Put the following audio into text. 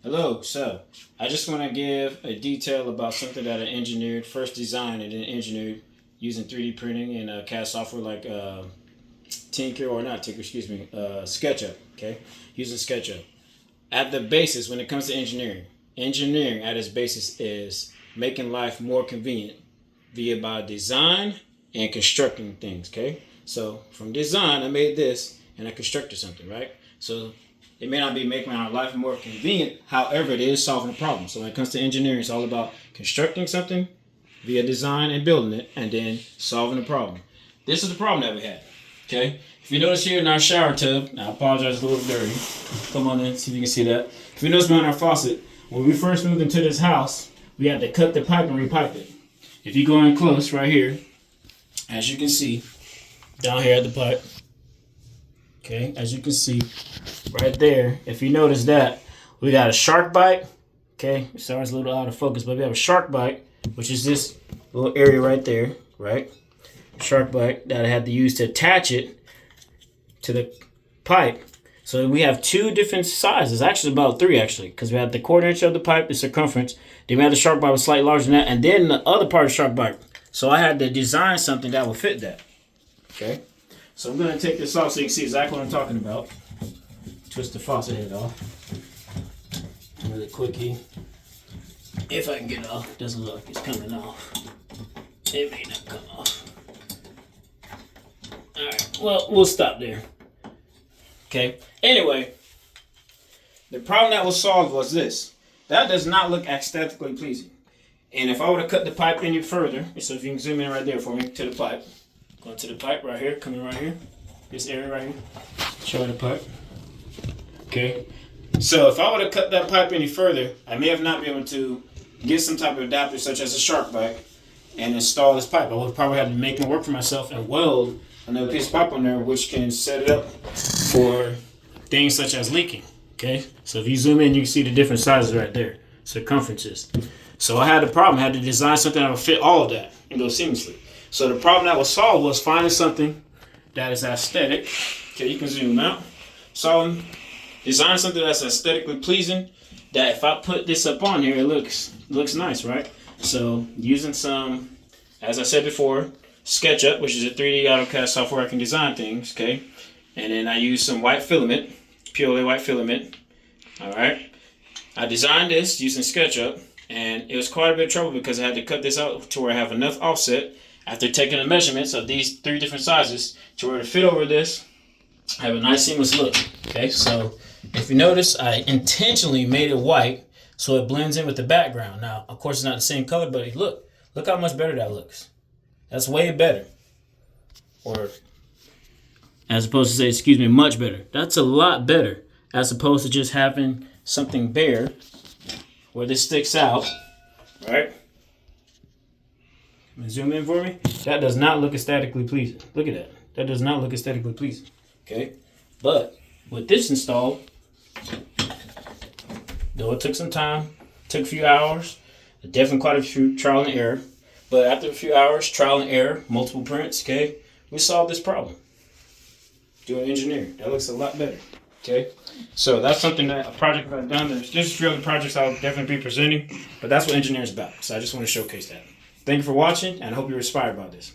Hello, so I just want to give a detail about something that I engineered, first designed and then engineered using 3D printing and CAD software like Tinker, or not Tinker, excuse me, SketchUp, okay? Using SketchUp. At the basis, when it comes to engineering at its basis is making life more convenient via by design and constructing things, okay? So from design, I made this and I constructed something, right? So it may not be making our life more convenient, however, it is solving a problem. So when it comes to engineering, it's all about constructing something via design and building it, and then solving the problem. This is the problem that we had. Okay? If you notice here in our shower tub, now I apologize, it's a little dirty. Come on in, see if you can see that. If you notice behind our faucet, when we first moved into this house, we had to cut the pipe and repipe it. If you go in close right here, as you can see, down here at the pipe, okay, as you can see, right there, if you notice that, we got a shark bite. Okay, sorry it's a little out of focus, but we have a shark bite, which is this little area right there, right? Shark bite that I had to use to attach it to the pipe. So we have two different sizes, actually about three actually, because we have the quarter inch of the pipe, the circumference, then we have the shark bite was slightly larger than that, and then the other part of the shark bite. So I had to design something that would fit that. Okay, so I'm going to take this off so you can see exactly what I'm talking about. Twist the faucet head off. Really quickie. If I can get it off. It doesn't look like it's coming off. It may not come off. Alright, well, we'll stop there. Okay, anyway, the problem that was solved was this. That does not look aesthetically pleasing. And if I were to cut the pipe any further, so if you can zoom in right there for me to the pipe. Going to the pipe right here, coming right here. This area right here. Show the pipe. Okay, so if I were to cut that pipe any further, I may have not been able to get some type of adapter such as a shark bite and install this pipe. I would probably have to make it work for myself and weld another piece of pipe on there which can set it up for things such as leaking. Okay, so if you zoom in, you can see the different sizes right there, circumferences. So I had a problem. I had to design something that would fit all of that and go seamlessly. So the problem that was solved was finding something that is aesthetic. Okay, you can zoom out. Design something that's aesthetically pleasing, that if I put this up on here, it looks nice, right? So using some, as I said before, SketchUp, which is a 3D AutoCAD software I can design things, okay? And then I use some white filament, PLA white filament, all right? I designed this using SketchUp, and it was quite a bit of trouble because I had to cut this out to where I have enough offset after taking the measurements of these three different sizes to where to fit over this, have a nice seamless look, okay? So if you notice, I intentionally made it white so it blends in with the background. Now, of course, it's not the same color, but look how much better that looks. That's way better. Or, as opposed to say, excuse me, much better. That's a lot better as opposed to just having something bare where this sticks out, right? Zoom in for me. That does not look aesthetically pleasing. Look at that. That does not look aesthetically pleasing. Okay? But with this installed, though it took some time, took a few hours, definitely quite a few trial and error, but after a few hours, trial and error, multiple prints, okay, we solved this problem. Doing engineering. That looks a lot better. Okay? So that's something that, a project I've done. There's a few other projects I'll definitely be presenting, but that's what engineering is about. So I just want to showcase that. Thank you for watching, and I hope you're inspired by this.